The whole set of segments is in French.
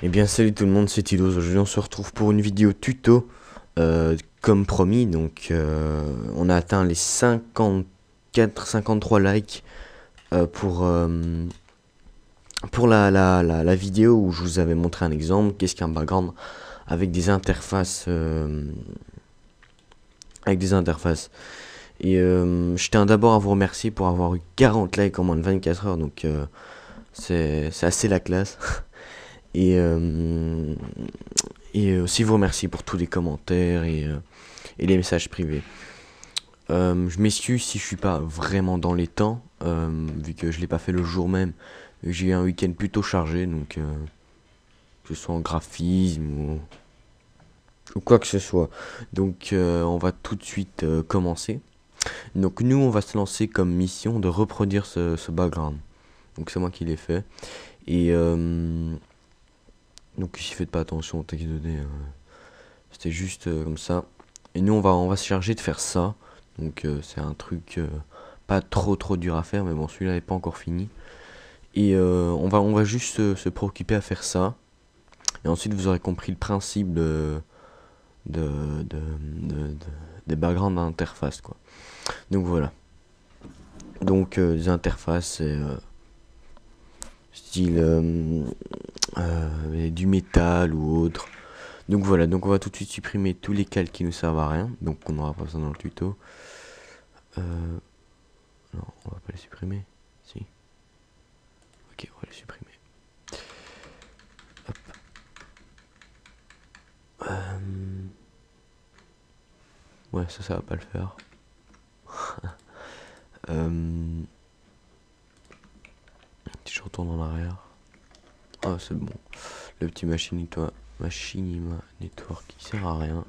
Eh bien salut tout le monde, c'est Tidos. Aujourd'hui on se retrouve pour une vidéo tuto comme promis. Donc on a atteint les 54-53 likes pour la vidéo où je vous avais montré un exemple. Qu'est-ce qu'un background avec des interfaces et je tiens d'abord à vous remercier pour avoir eu 40 likes en moins de 24 heures. Donc c'est assez la classe. Et, euh, et aussi vous remercier pour tous les commentaires et les messages privés. Je m'excuse si je suis pas vraiment dans les temps, vu que je l'ai pas fait le jour même. J'ai eu un week-end plutôt chargé, donc que ce soit en graphisme ou quoi que ce soit. Donc on va tout de suite commencer. Donc nous on va se lancer comme mission de reproduire ce background. Donc c'est moi qui l'ai fait. Et donc si faites pas attention au texte 2D, c'était juste comme ça. Et nous on va se charger de faire ça. Donc c'est un truc pas trop dur à faire, mais bon celui-là n'est pas encore fini. Et on va juste se préoccuper à faire ça. Et ensuite vous aurez compris le principe de, de, de- des backgrounds d'interface quoi. Donc voilà. Donc des interfaces style du métal ou autre. Donc voilà, donc on va tout de suite supprimer tous les calques qui nous servent à rien. Donc on n'aura pas ça dans le tuto. Non, on va pas les supprimer. Si. Ok, on va les supprimer. Hop. Ouais, ça va pas le faire. Si je retourne en arrière. Ah, c'est bon. Le petit machinima network qui sert à rien.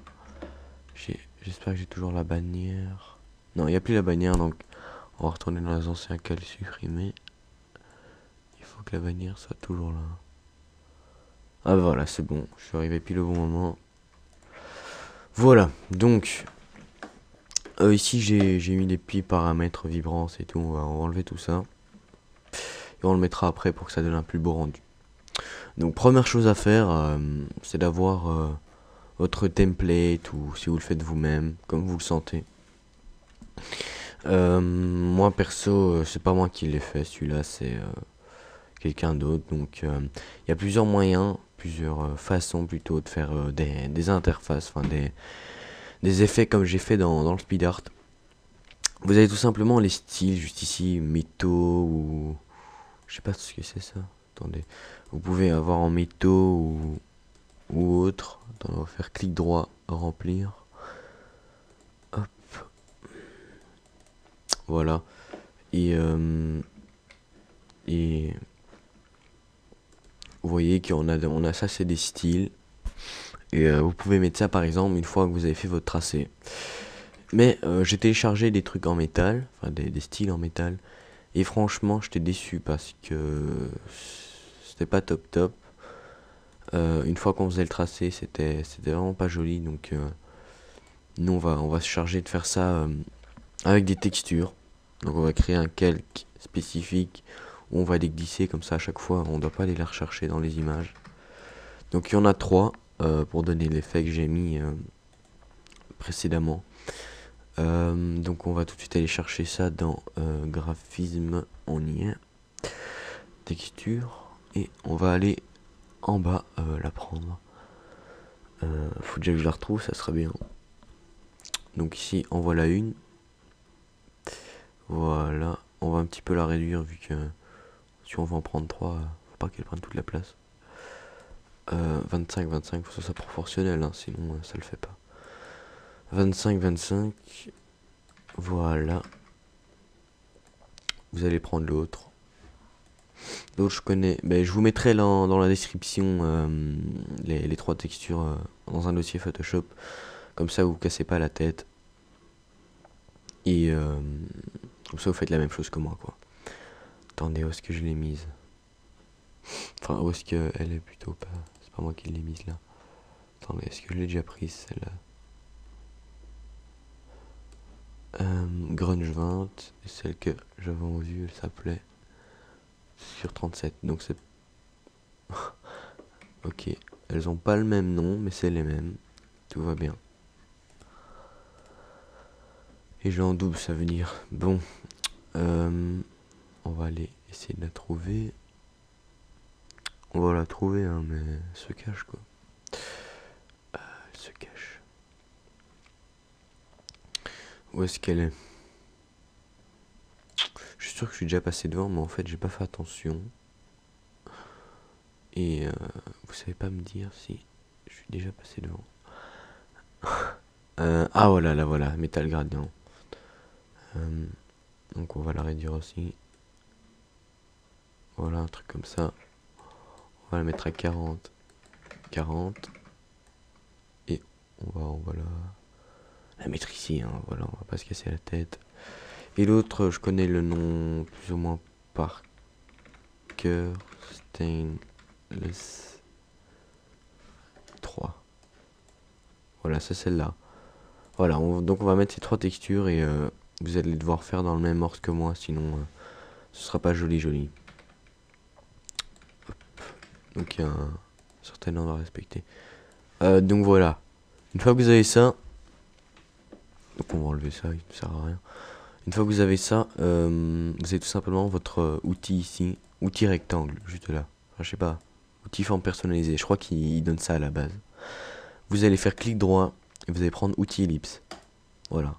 J'espère que j'ai toujours la bannière. Non, il n'y a plus la bannière, donc on va retourner dans les anciens calques supprimés. Il faut que la bannière soit toujours là. Ah voilà, c'est bon. Je suis arrivé pile au bon moment. Voilà, donc ici j'ai mis les petits paramètres vibrance et tout. On va enlever tout ça. Et on le mettra après pour que ça donne un plus beau rendu. Donc première chose à faire, c'est d'avoir votre template ou si vous le faites vous-même, comme vous le sentez. Moi perso, c'est pas moi qui l'ai fait, celui-là c'est quelqu'un d'autre. Donc il y a plusieurs moyens, plusieurs façons plutôt de faire des interfaces, enfin des effets comme j'ai fait dans le speed art. Vous avez tout simplement les styles juste ici, métaux ou je sais pas ce que c'est ça. Attendez, vous pouvez avoir en métaux ou autre. Attends, on va faire clic droit, remplir. Hop, voilà. Et vous voyez on a ça, c'est des styles. Et vous pouvez mettre ça par exemple une fois que vous avez fait votre tracé. Mais j'ai téléchargé des trucs en métal, enfin des styles en métal. Et franchement, j'étais déçu parce que c'était pas top. Une fois qu'on faisait le tracé, c'était vraiment pas joli. Donc nous on va se charger de faire ça avec des textures. Donc on va créer un calque spécifique où on va les glisser comme ça à chaque fois. On ne doit pas aller les rechercher dans les images. Donc il y en a trois pour donner l'effet que j'ai mis précédemment. Donc on va tout de suite aller chercher ça dans graphisme, on y est, texture, et on va aller en bas la prendre. Faut déjà que je la retrouve, ça serait bien. Donc ici en voilà une. Voilà, on va un petit peu la réduire vu que si on veut en prendre 3, faut pas qu'elle prenne toute la place. 25, faut que ça soit proportionnel, hein, sinon ça le fait pas. 25, voilà. Vous allez prendre l'autre. L'autre je connais, ben, je vous mettrai dans la description les trois textures dans un dossier Photoshop. Comme ça vous vous cassez pas la tête. Et comme ça vous faites la même chose que moi quoi. Attendez, où est-ce que je l'ai mise? Enfin, où est-ce qu'elle est plutôt pas. C'est pas moi qui l'ai mise là. Attendez, est-ce que je l'ai déjà prise celle-là? Grunge 20, et celle que j'avais en vue, elle s'appelait sur 37. Donc c'est. Ok, elles ont pas le même nom, mais c'est les mêmes. Tout va bien. Et j'ai en double, ça veut dire. Bon, on va aller essayer de la trouver. On va la trouver, hein, mais elle se cache quoi. Elle se cache. Où est-ce qu'elle est? Je suis sûr que je suis déjà passé devant, mais en fait j'ai pas fait attention. Et vous savez pas me dire si je suis déjà passé devant. Ah voilà, là voilà, métal gradient. Donc on va la réduire aussi. Voilà, un truc comme ça. On va la mettre à 40. 40. Et on va la mettre ici, hein. Voilà, on va pas se casser la tête. Et l'autre, je connais le nom plus ou moins par cœur. Stainless 3. Voilà, c'est celle-là. Voilà, donc on va mettre ces trois textures et vous allez devoir faire dans le même ordre que moi, sinon ce sera pas joli joli. Hop. Donc il y a un certain ordre à respecter. Donc voilà, une fois que vous avez ça, donc on va enlever ça, il ne sert à rien. Une fois que vous avez ça, vous avez tout simplement votre outil ici, outil rectangle, juste là. Enfin, je sais pas, outil forme personnalisée, je crois qu'il donne ça à la base. Vous allez faire clic droit et vous allez prendre outil ellipse. Voilà.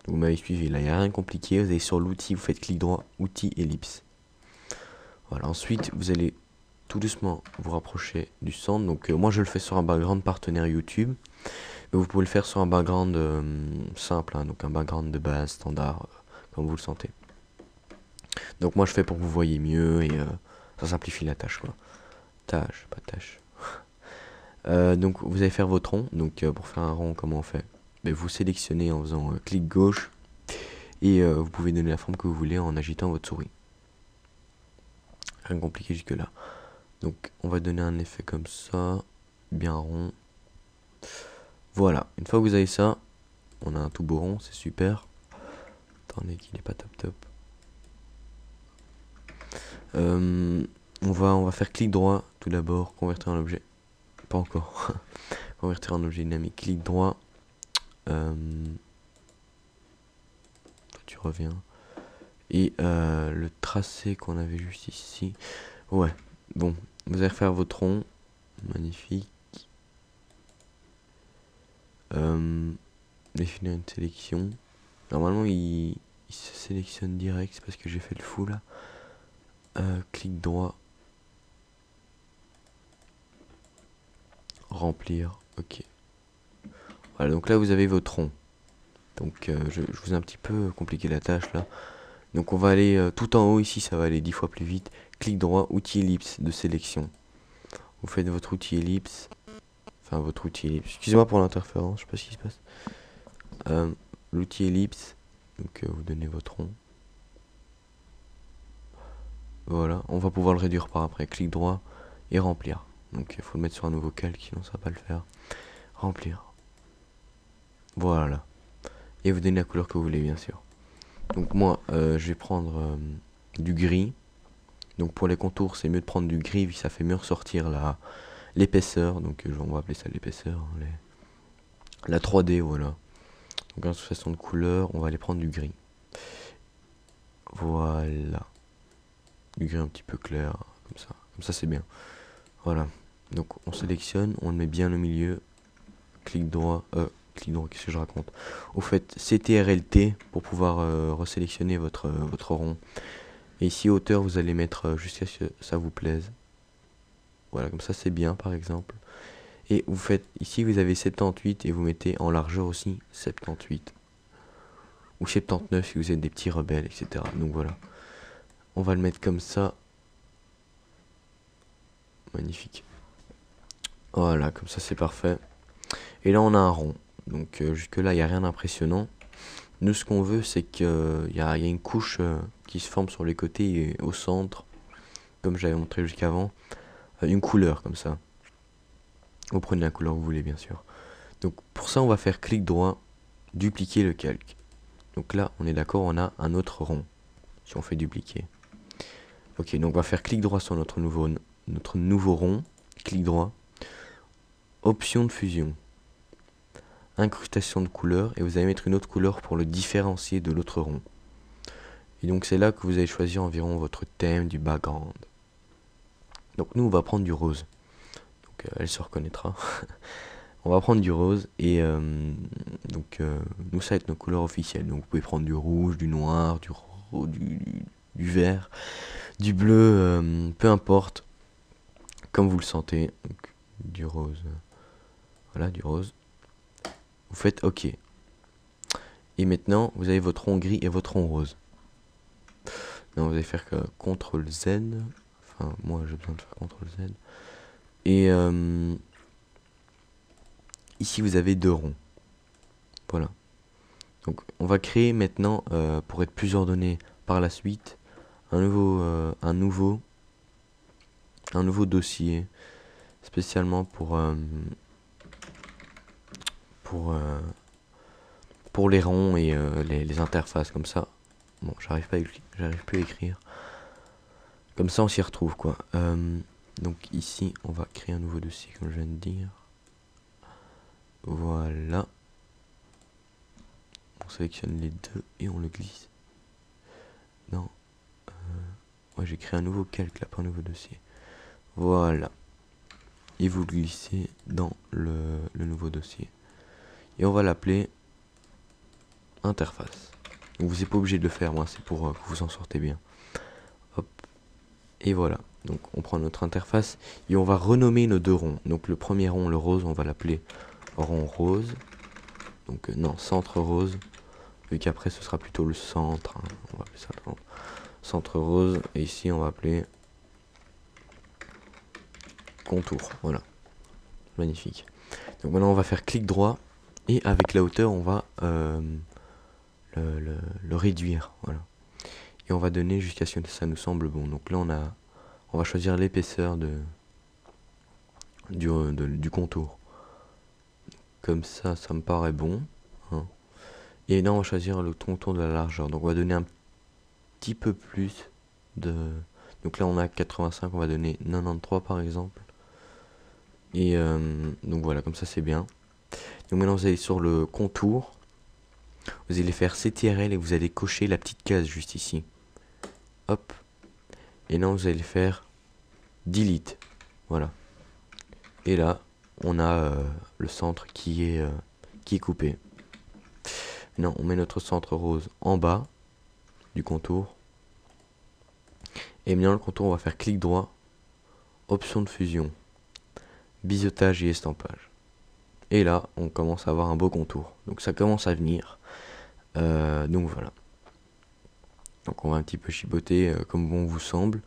Vous m'avez suivi, là il n'y a rien de compliqué, vous allez sur l'outil, vous faites clic droit, outil ellipse. Voilà, ensuite vous allez tout doucement vous rapprocher du centre. Donc moi je le fais sur un background partenaire YouTube, mais vous pouvez le faire sur un background simple, hein, donc un background de base, standard, comme vous le sentez. Donc moi je fais pour que vous voyez mieux et ça simplifie la tâche quoi. Tâche, pas tâche. Donc vous allez faire votre rond, donc pour faire un rond comment on fait? Mais vous sélectionnez en faisant clic gauche et vous pouvez donner la forme que vous voulez en agitant votre souris. Rien de compliqué jusque là. Donc on va donner un effet comme ça, bien rond. Voilà, une fois que vous avez ça, on a un tout beau rond, c'est super. Attendez qu'il est pas top top. On va faire clic droit tout d'abord, convertir en objet. Pas encore. Convertir en objet dynamique, clic droit. Tu reviens. Et le tracé qu'on avait juste ici. Ouais, bon, vous allez refaire votre rond. Magnifique. Définir une sélection. Normalement, il se sélectionne direct, c'est parce que j'ai fait le fou là. Clic droit. Remplir, ok. Voilà, donc là vous avez votre rond. Donc je vous ai un petit peu compliqué la tâche là. Donc on va aller tout en haut ici, ça va aller 10 fois plus vite. Clic droit, outil ellipse de sélection. Vous faites votre outil ellipse. Enfin votre outil ellipse. Excusez-moi pour l'interférence, je sais pas ce qui se passe. L'outil ellipse. Donc vous donnez votre rond. Voilà, on va pouvoir le réduire par après. Clic droit et remplir. Donc il faut le mettre sur un nouveau calque, sinon ça va pas le faire. Remplir. Voilà. Et vous donnez la couleur que vous voulez bien sûr. Donc moi je vais prendre du gris. Donc pour les contours c'est mieux de prendre du gris vu que ça fait mieux ressortir l'épaisseur. Donc on va appeler ça l'épaisseur. Hein, la 3D voilà. Donc en façon de couleur on va aller prendre du gris. Voilà. Du gris un petit peu clair. Comme ça. Comme ça c'est bien. Voilà. Donc on sélectionne, on le met bien au milieu. Clic droit. Clic droit, qu'est-ce que je raconte? Au fait, CTRLT pour pouvoir resélectionner votre rond. Et ici, hauteur, vous allez mettre jusqu'à ce que ça vous plaise. Voilà, comme ça c'est bien par exemple. Et vous faites, ici vous avez 78 et vous mettez en largeur aussi 78. Ou 79 si vous êtes des petits rebelles, etc. Donc voilà. On va le mettre comme ça. Magnifique. Voilà, comme ça c'est parfait. Et là on a un rond. Donc jusque là il n'y a rien d'impressionnant. Nous ce qu'on veut c'est qu'il y a une couche qui se forme sur les côtés et au centre. Comme j'avais montré jusqu'avant. Une couleur comme ça. Vous prenez la couleur que vous voulez bien sûr. Donc pour ça on va faire clic droit. Dupliquer le calque. Donc là on est d'accord, on a un autre rond. Si on fait dupliquer. Ok, donc on va faire clic droit sur notre nouveau rond. clic droit, option de fusion, incrustation de couleur, et vous allez mettre une autre couleur pour le différencier de l'autre rond. Et donc c'est là que vous allez choisir environ votre thème du background. Donc nous on va prendre du rose. Donc elle se reconnaîtra. On va prendre du rose et nous ça va être nos couleurs officielles. Donc vous pouvez prendre du rouge, du noir, du vert, du bleu, peu importe, comme vous le sentez. Donc, du rose, voilà, du rose. Vous faites OK. Et maintenant vous avez votre rond gris et votre rond rose. Non, vous allez faire que CTRL Z. Enfin moi j'ai besoin de faire CTRL Z. Et ici vous avez deux ronds. Voilà. Donc on va créer maintenant, pour être plus ordonné par la suite, un nouveau dossier spécialement pour les ronds et les interfaces comme ça. Bon, j'arrive plus à écrire. Comme ça on s'y retrouve quoi. Donc ici on va créer un nouveau dossier comme je viens de dire. Voilà. On sélectionne les deux et on le glisse. Non. Ouais, j'ai créé un nouveau calque là, pas un nouveau dossier. Voilà. Et vous glissez dans le nouveau dossier. Et on va l'appeler interface. Donc vous n'êtes pas obligé de le faire, moi c'est pour que vous en sortez bien. Hop. Et voilà. Donc on prend notre interface et on va renommer nos deux ronds. Donc le premier rond, le rose, on va l'appeler rond rose. Donc non, centre rose. Vu qu'après ce sera plutôt le centre. Hein. On va appeler ça le centre rose. Et ici on va appeler contour. Voilà. Magnifique. Donc maintenant on va faire clic droit. Et avec la hauteur on va le réduire. Voilà. Et on va donner jusqu'à ce que ça nous semble bon. Donc là on va choisir l'épaisseur du contour. Comme ça me paraît bon. Hein. Et là on va choisir le contour de la largeur. Donc on va donner un petit peu plus de... Donc là on a 85, on va donner 93 par exemple. Et donc voilà, comme ça c'est bien. Donc maintenant vous allez sur le contour. Vous allez faire CTRL et vous allez cocher la petite case juste ici. Hop. Et là vous allez faire delete. Voilà. Et là on a le centre qui est coupé. Maintenant on met notre centre rose en bas du contour. Et maintenant le contour on va faire clic droit, option de fusion, biseautage et estampage. Et là on commence à avoir un beau contour. Donc ça commence à venir. Donc voilà. Donc on va un petit peu chipoter comme bon vous semble.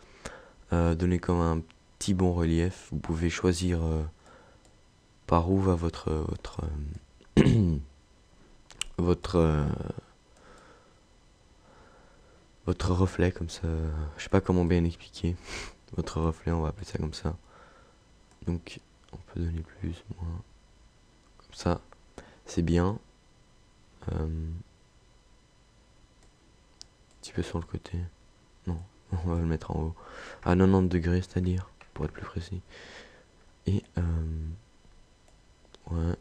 Donner comme un petit bon relief. Vous pouvez choisir par où va votre reflet comme ça. Je sais pas comment bien expliquer. Votre reflet, on va appeler ça comme ça. Donc on peut donner plus, moins. Comme ça, c'est bien. Un petit peu sur le côté. Non, on va le mettre en haut. À 90 degrés, c'est-à-dire, pour être plus précis. Et ouais.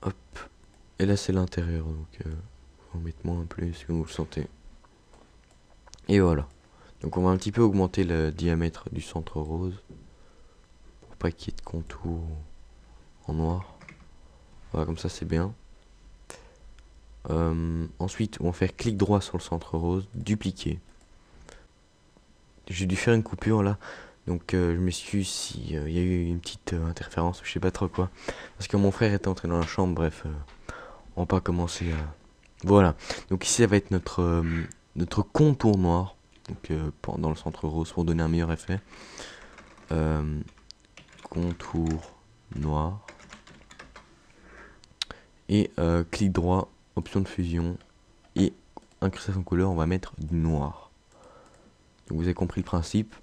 Hop. Et là c'est l'intérieur, donc on va mettre moins en plus comme vous le sentez. Et voilà. Donc on va un petit peu augmenter le diamètre du centre rose. Pour pas qu'il y ait de contour en noir. Voilà, comme ça c'est bien. Ensuite on va faire clic droit sur le centre rose, dupliquer. J'ai dû faire une coupure là. Donc je m'excuse si y a eu une petite interférence, je sais pas trop quoi. Parce que mon frère est entré dans la chambre, bref. On va pas commencer à... Voilà. Donc ici ça va être notre contour noir. Donc dans le centre rose pour donner un meilleur effet. Contour noir. Et clic droit, option de fusion. Et incrustation de couleur, on va mettre du noir. Donc vous avez compris le principe.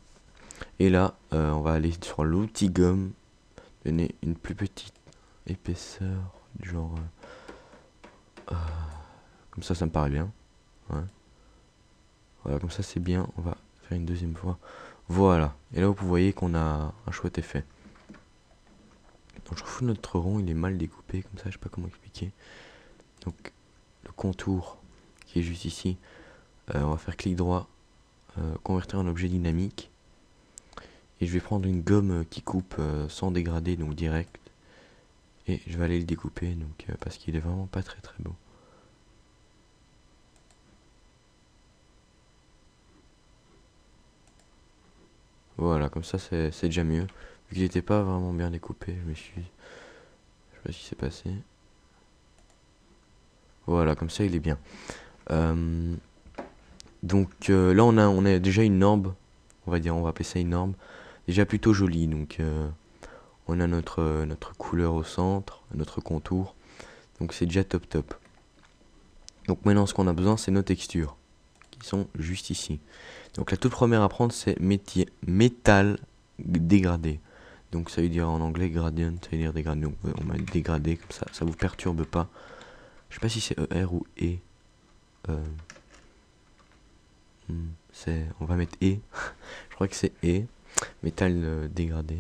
Et là, on va aller sur l'outil gomme. Donner une plus petite épaisseur. Du genre... comme ça me paraît bien. Ouais. Voilà, comme ça c'est bien. On va faire une deuxième fois. Voilà. Et là, vous voyez qu'on a un chouette effet. Donc, je fous notre rond, il est mal découpé, comme ça, je sais pas comment expliquer. Donc, le contour qui est juste ici, on va faire clic droit, convertir en objet dynamique. Et je vais prendre une gomme qui coupe sans dégrader, donc direct. Et je vais aller le découper, donc parce qu'il est vraiment pas très très beau. Voilà, comme ça c'est déjà mieux. Vu qu'il n'était pas vraiment bien découpé, je sais pas ce qui s'est passé. Voilà, comme ça il est bien. Donc là on a déjà une norme, on va appeler ça une norme, déjà plutôt jolie. Donc on a notre couleur au centre, notre contour, donc c'est déjà top top. Donc maintenant ce qu'on a besoin c'est nos textures, qui sont juste ici. Donc la toute première à prendre c'est métal dégradé. Donc ça veut dire en anglais gradient, ça veut dire dégradé. Donc on va dégradé comme ça vous perturbe pas. Je sais pas si c'est ER ou E. On va mettre E. Je crois que c'est E. Métal dégradé.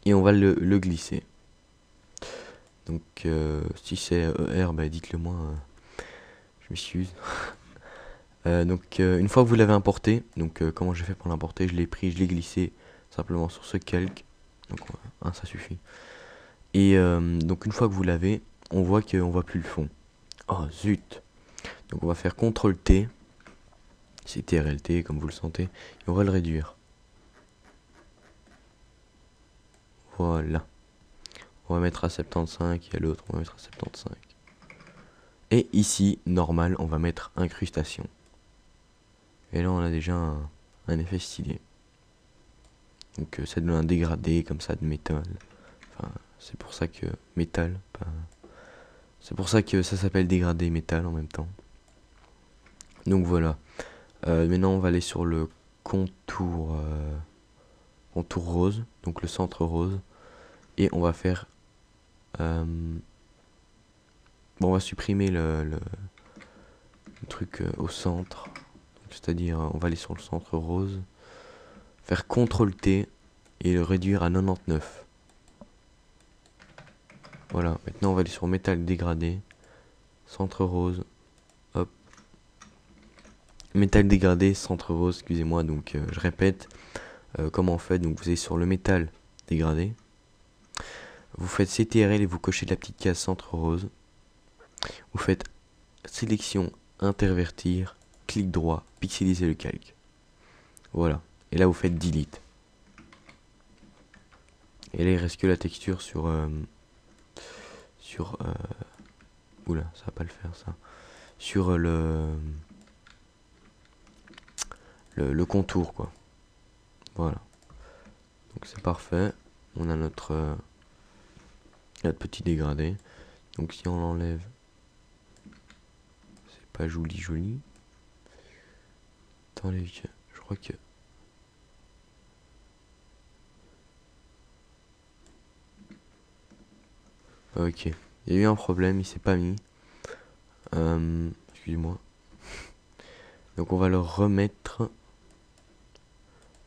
Et on va le glisser. Donc si c'est ER, bah dites-le moi. Je m'excuse. Donc une fois que vous l'avez importé, donc comment j'ai fait pour l'importer, je l'ai pris, je l'ai glissé simplement sur ce calque. Donc ça suffit. Et donc une fois que vous l'avez, on voit qu'on voit plus le fond. Oh zut. Donc on va faire CTRL T. C'est TRLT comme vous le sentez. Et on va le réduire. Voilà. On va mettre à 75 et à l'autre on va mettre à 75. Et ici, normal, on va mettre incrustation. Et là on a déjà un effet stylé. Donc ça donne un dégradé comme ça de métal. Enfin, c'est pour ça que métal, c'est pour ça que ça s'appelle dégradé métal en même temps. Donc voilà. Maintenant on va aller sur le contour rose, donc le centre rose. Et on va faire bon, on va supprimer le truc au centre. C'est-à-dire on va aller sur le centre rose, faire CTRL T et le réduire à 99. Voilà, maintenant on va aller sur métal dégradé, centre rose, hop, métal dégradé, centre rose, excusez-moi, donc je répète comment on fait. Donc vous allez sur le métal dégradé, vous faites CTRL et vous cochez la petite case centre rose, vous faites sélection intervertir, clic droit, pixeliser le calque. Voilà, et là vous faites delete. Et là il reste que la texture sur oula, ça va pas le faire ça. Sur le contour quoi. Voilà. Donc c'est parfait. On a notre petit dégradé. Donc si on l'enlève, c'est pas joli joli. Attendez, je crois que ok. Il y a eu un problème, il s'est pas mis. Excusez-moi. Donc on va le remettre.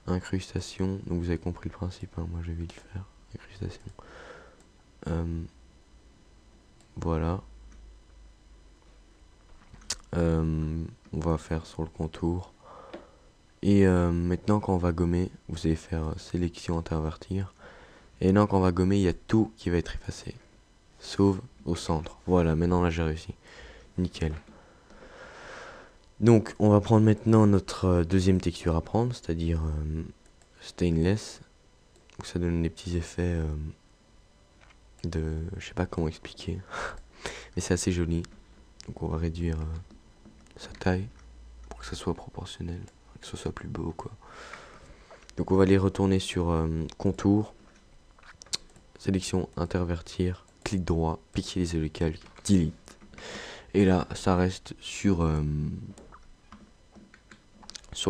Incrustation. Donc vous avez compris le principe, hein, moi je vais le faire. Incrustation. Voilà. On va faire sur le contour. Et maintenant quand on va gommer, vous allez faire sélection intervertir. Et maintenant quand on va gommer, il y a tout qui va être effacé. Sauf au centre. Voilà, maintenant là j'ai réussi. Nickel. Donc on va prendre maintenant notre deuxième texture à prendre, c'est-à-dire stainless. Donc ça donne des petits effets de... je sais pas comment expliquer. Mais c'est assez joli. Donc on va réduire sa taille pour que ça soit proportionnel, que ce soit plus beau quoi. Donc on va aller retourner sur contour, sélection intervertir, clic droit, pixeliser le calque, delete. Et là ça reste sur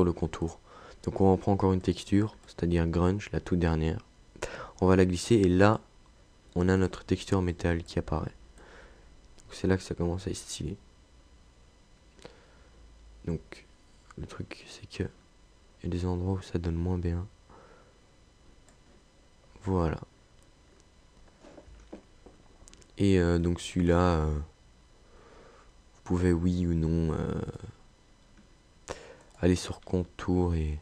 le contour. Donc on reprend encore une texture, c'est-à-dire grunge, la toute dernière. On va la glisser et là on a notre texture métal qui apparaît. C'est là que ça commence à être stylé. Donc le truc c'est que Il y a des endroits où ça donne moins bien. Voilà. Et donc celui-là, vous pouvez oui ou non aller sur contour et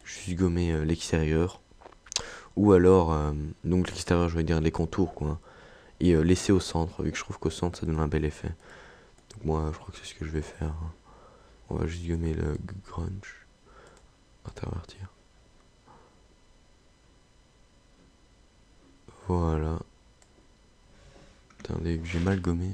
juste gommer l'extérieur. Ou alors, donc l'extérieur, je veux dire les contours, quoi. Et laisser au centre, vu que je trouve qu'au centre, ça donne un bel effet. Donc moi, je crois que c'est ce que je vais faire. On va juste gommer le grunge. Intervertir. Voilà. Attendez, j'ai mal gommé.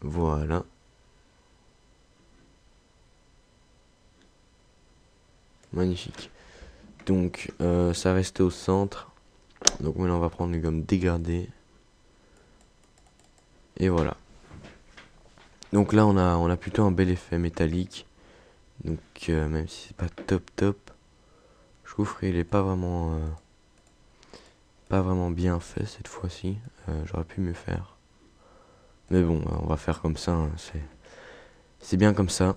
Voilà. Magnifique. Donc, ça reste au centre. Donc maintenant, on va prendre les gommes dégradées. Et voilà. Donc là, on a plutôt un bel effet métallique. Donc, même si c'est pas top, je trouve qu'il est pas vraiment bien fait cette fois-ci. J'aurais pu mieux faire. Mais bon, on va faire comme ça. Hein, c'est bien comme ça.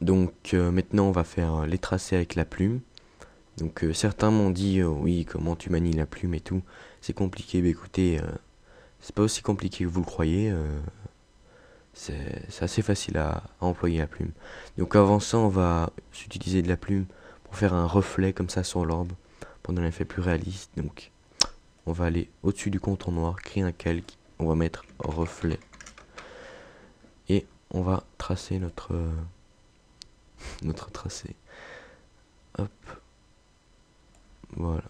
Donc maintenant, on va faire les tracés avec la plume. Donc certains m'ont dit, oui, comment tu manies la plume et tout. C'est compliqué. Mais écoutez, c'est pas aussi compliqué que vous le croyez. C'est assez facile à employer la plume. Donc avant ça, on va utiliser de la plume pour faire un reflet comme ça sur l'orbe, pour donner un effet plus réaliste. Donc on va aller au-dessus du contour noir, créer un calque, on va mettre reflet. Et on va tracer notre tracé. Hop. Voilà.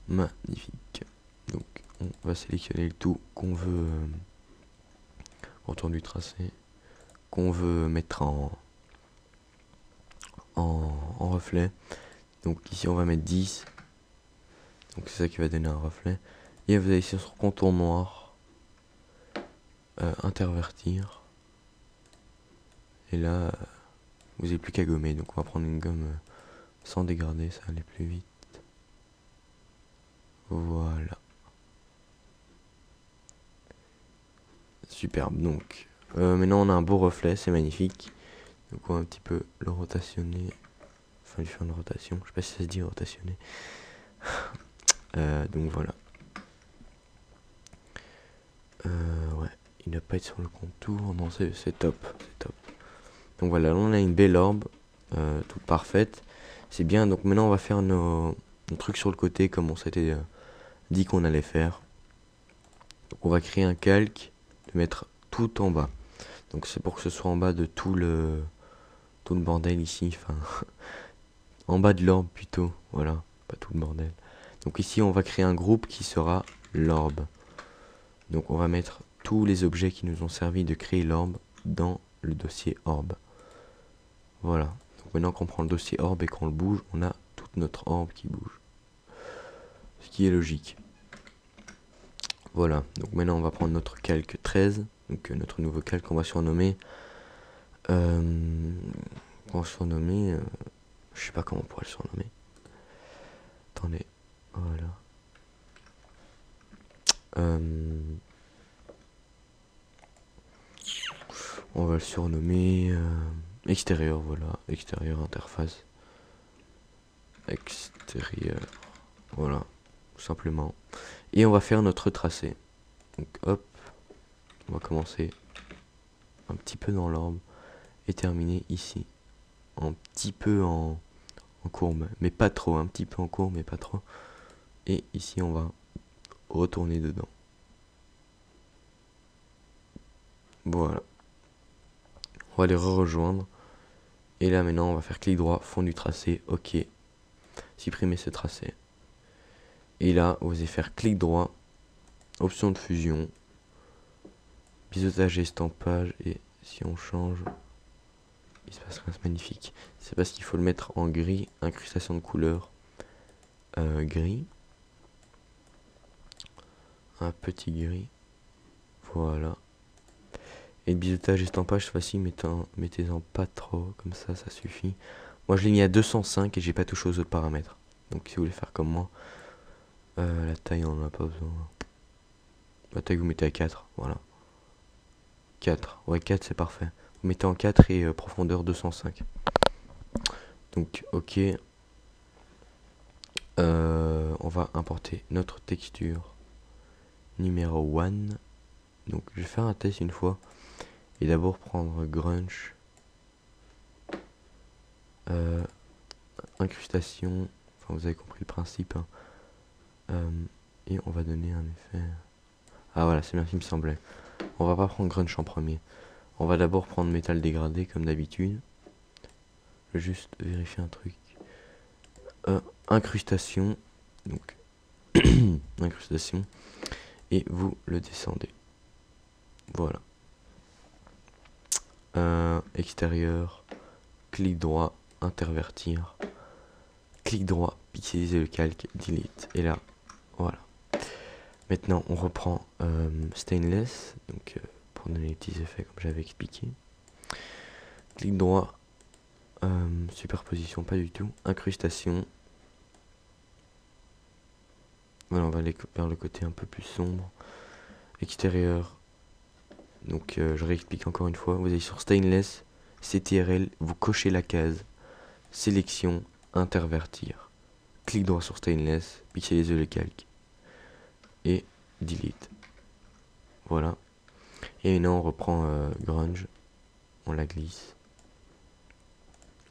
Magnifique. Donc on va sélectionner le tout qu'on veut autour du tracé, qu'on veut mettre en reflet. Donc ici on va mettre 10. Donc c'est ça qui va donner un reflet. Et vous allez ici sur contour noir, intervertir. Et là, vous n'avez plus qu'à gommer. Donc on va prendre une gomme sans dégrader, ça va aller plus vite. Voilà. Superbe. Donc maintenant on a un beau reflet, c'est magnifique. Donc on va un petit peu le rotationner. Enfin lui faire une rotation. Je sais pas si ça se dit rotationner. Donc voilà. Ouais, il ne va pas être sur le contour. Non, c'est top. C'est top. Donc voilà, là on a une belle orbe. Toute parfaite. C'est bien. Donc maintenant on va faire nos trucs sur le côté comme on s'était dit qu'on allait faire. Donc on va créer un calque, le mettre tout en bas. Donc c'est pour que ce soit en bas de tout le bordel ici. Enfin, en bas de l'orbe plutôt. Voilà, pas tout le bordel. Donc ici on va créer un groupe qui sera l'orbe. Donc on va mettre tous les objets qui nous ont servi de créer l'orbe dans le dossier orbe. Voilà. Donc maintenant qu'on prend le dossier orbe et qu'on le bouge, on a toute notre orbe qui bouge. Ce qui est logique. Voilà. Donc maintenant on va prendre notre calque 13. Donc notre nouveau calque qu'on va surnommer. Je sais pas comment on pourrait le surnommer. Attendez. Voilà. On va le surnommer extérieur, voilà, extérieur interface. Extérieur, voilà, tout simplement. Et on va faire notre tracé. Donc hop, on va commencer un petit peu dans l'orbe et terminer ici. Un petit peu en courbe, mais pas trop, un petit peu en courbe, mais pas trop. Et ici on va retourner dedans. Voilà. On va les rejoindre. Et là maintenant on va faire clic droit, fond du tracé, ok. Supprimer ce tracé. Et là vous allez faire clic droit, option de fusion, biseautage et estampage. Et si on change, il se passe rien, c'est magnifique. C'est parce qu'il faut le mettre en gris, incrustation de couleur, gris. Un petit gris. Voilà. Et le biseautage et estampage, cette fois-ci, mettez-en pas trop, comme ça suffit. Moi je l'ai mis à 205 et j'ai pas touché aux autres paramètres. Donc si vous voulez faire comme moi, la taille on en a pas besoin. La taille vous mettez à 4, voilà. 4, ouais 4 c'est parfait. Vous mettez en 4 et profondeur 205. Donc ok. On va importer notre texture numéro 1. Donc je vais faire un test une fois. Et d'abord prendre grunge. Incrustation. Enfin vous avez compris le principe. Hein. Et on va donner un effet. Ah voilà, c'est bien ce qui me semblait. On va pas prendre grunge en premier. On va d'abord prendre métal dégradé comme d'habitude. Je vais juste vérifier un truc. Incrustation. Donc incrustation. Et vous le descendez. Voilà. Extérieur. Clic droit. Intervertir. Clic droit. Pixeliser le calque. Delete. Et là, voilà. Maintenant, on reprend stainless. Donc, pour donner les petits effets comme j'avais expliqué. Clic droit. Superposition, pas du tout. Incrustation. Voilà, on va aller vers le côté un peu plus sombre. Extérieur. Donc, je réexplique encore une fois. Vous allez sur stainless. CTRL. Vous cochez la case. Sélection. Intervertir. Clic droit sur stainless. Pixeliser le calque. Et delete. Voilà. Et maintenant on reprend grunge. On la glisse.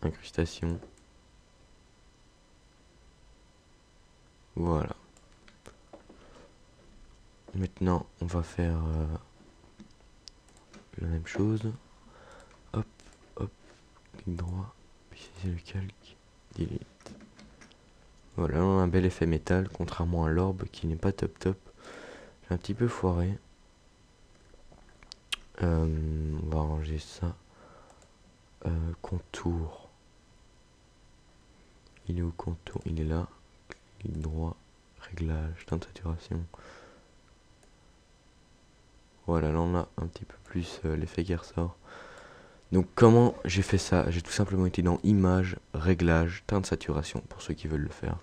Incrustation. Voilà. Maintenant on va faire la même chose. Hop, hop, clic droit, pixeliser le calque, delete. Voilà, on a un bel effet métal, contrairement à l'orbe qui n'est pas top top. J'ai un petit peu foiré. On va arranger ça. Contour. Il est où contour? Il est là. Clic droit, réglage, teinte de saturation. Voilà, là on a un petit peu plus l'effet qui ressort. Donc comment j'ai fait ça? J'ai tout simplement été dans image, réglage, teinte de saturation pour ceux qui veulent le faire.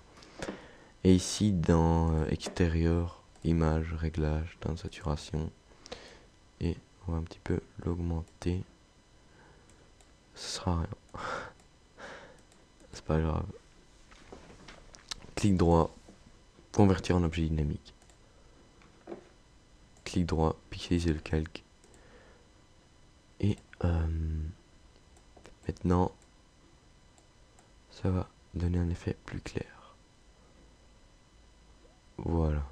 Et ici dans extérieur, image, réglage, teinte de saturation. Et on va un petit peu l'augmenter. Ce sera rien. C'est pas grave. Clic droit, convertir en objet dynamique. Clic droit, pixeliser le calque. Et maintenant, ça va donner un effet plus clair. Voilà.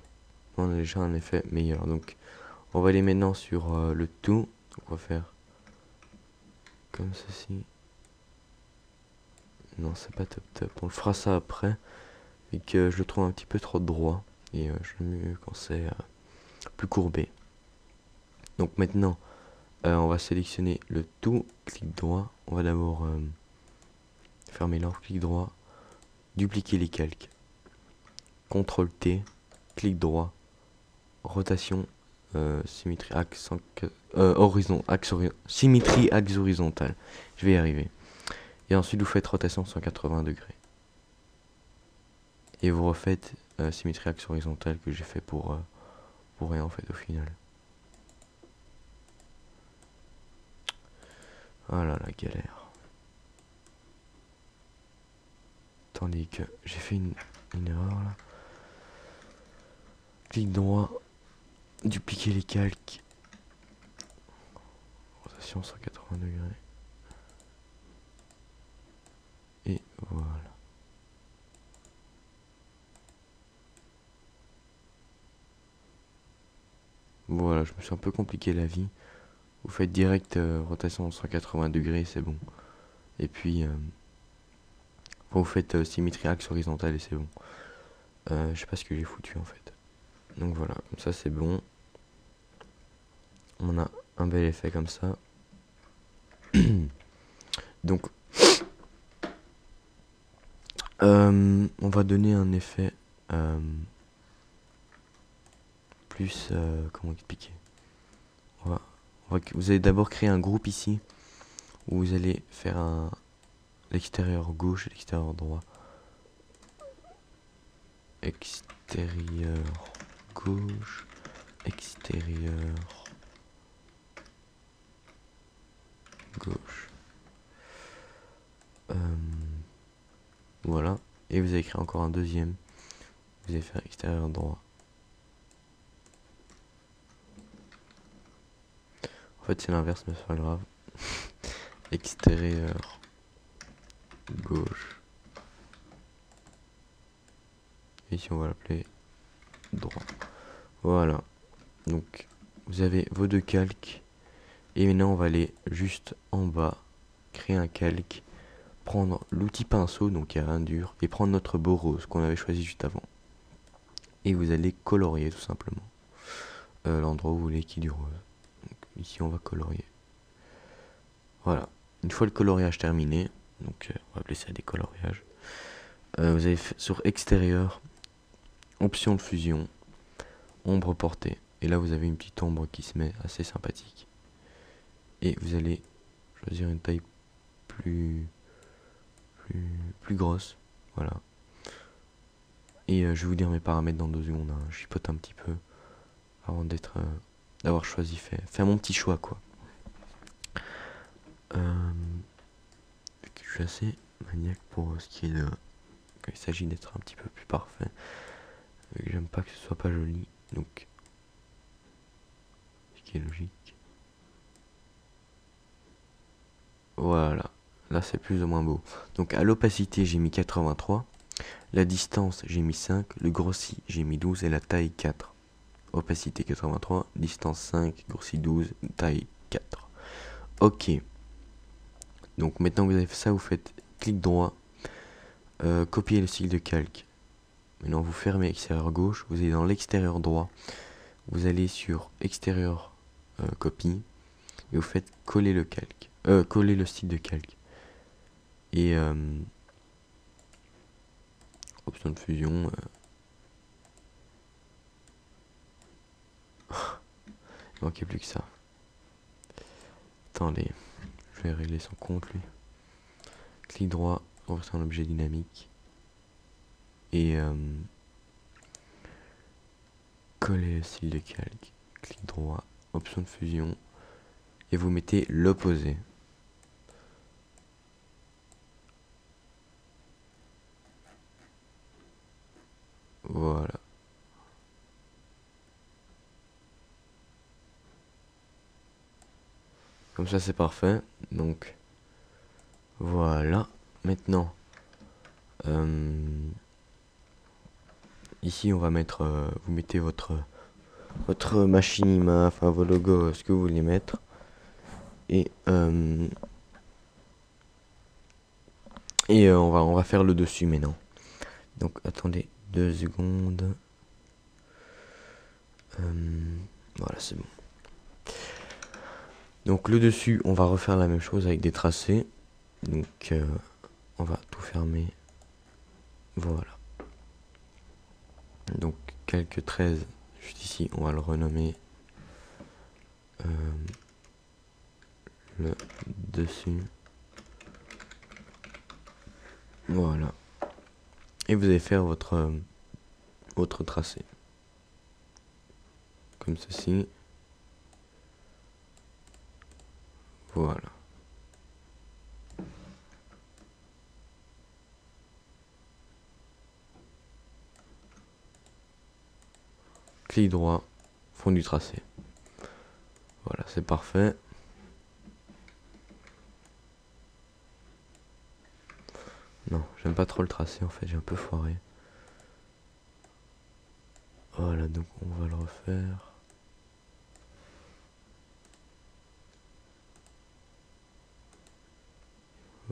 On a déjà un effet meilleur. Donc, on va aller maintenant sur le tout. Donc, on va faire comme ceci. Non, c'est pas top top. On le fera ça après. Et que je le trouve un petit peu trop droit. Et je mieux quand c'est plus courbé. Donc maintenant, on va sélectionner le tout. Clic droit. On va d'abord fermer l'ordre. Clic droit. Dupliquer les calques. CTRL T. Clic droit. Rotation. Symétrie axe symétrie axe horizontale. Je vais y arriver. Et ensuite vous faites rotation 180 degrés. Et vous refaites symétrie axe horizontale que j'ai fait pour rien en fait au final. Voilà la galère. Tandis que j'ai fait une erreur là. Clic droit. Dupliquer les calques. Rotation 180 degrés. Et voilà. Voilà, je me suis un peu compliqué la vie. Vous faites direct rotation 180 degrés, c'est bon. Et puis, vous faites symétrie axe horizontale et c'est bon. Je sais pas ce que j'ai foutu en fait. Donc voilà, comme ça c'est bon. On a un bel effet comme ça. Donc, on va donner un effet plus... comment expliquer? Vous allez d'abord créer un groupe ici. Où vous allez faire l'extérieur gauche et l'extérieur droit. Extérieur gauche, extérieur gauche. Voilà. Et vous allez créer encore un deuxième. Vous allez faire extérieur droit. En fait c'est l'inverse mais c'est pas grave. Extérieur gauche. Et ici on va l'appeler droit. Voilà. Donc vous avez vos deux calques. Et maintenant on va aller juste en bas. Créer un calque. Prendre l'outil pinceau, donc il n'y a rien de dur. Et prendre notre beau rose qu'on avait choisi juste avant. Et vous allez colorier tout simplement. L'endroit où vous voulez qu'il y ait du rose. Donc, ici on va colorier. Voilà. Une fois le coloriage terminé. Donc on va appeler ça des coloriages. Vous avez sur extérieur. Option de fusion. Ombre portée. Et là vous avez une petite ombre qui se met assez sympathique. Et vous allez choisir une taille plus grosse. Voilà. Et je vais vous dire mes paramètres dans 2 secondes. Hein. Je chipote un petit peu avant d'avoir choisi, faire mon petit choix quoi. Je suis assez maniaque pour ce qui est de quand il s'agit d'être un petit peu plus parfait. J'aime pas que ce soit pas joli, donc ce qui est logique. Voilà, là c'est plus ou moins beau. Donc à l'opacité j'ai mis 83, la distance j'ai mis 5, le grossi j'ai mis 12 et la taille 4. Opacité 83, distance 5, grossi 12, taille 4. Ok. Donc maintenant que vous avez fait ça, vous faites clic droit, copier le style de calque. Maintenant vous fermez extérieur gauche, vous allez dans l'extérieur droit, vous allez sur extérieur copie et vous faites coller le calque, coller le style de calque. Et option de fusion. Il manquait plus que ça. Attendez, je vais régler son compte lui. Clic droit, ouvrir un objet dynamique. Et coller le style de calque. Clic droit, option de fusion. Et vous mettez l'opposé. Voilà. Comme ça c'est parfait. Donc voilà. Maintenant ici on va mettre vous mettez votre machinima, enfin vos logos, ce que vous voulez mettre. Et on va faire le dessus maintenant. Donc attendez 2 secondes. Voilà c'est bon. Donc le dessus on va refaire la même chose avec des tracés. Donc on va tout fermer. Voilà. Donc quelques 13 juste ici, on va le renommer le dessus. Voilà. Et vous allez faire votre tracé. Comme ceci. Voilà. Clic droit, fond du tracé. Voilà, c'est parfait. Non, j'aime pas trop le tracé en fait, j'ai un peu foiré. Voilà, donc on va le refaire.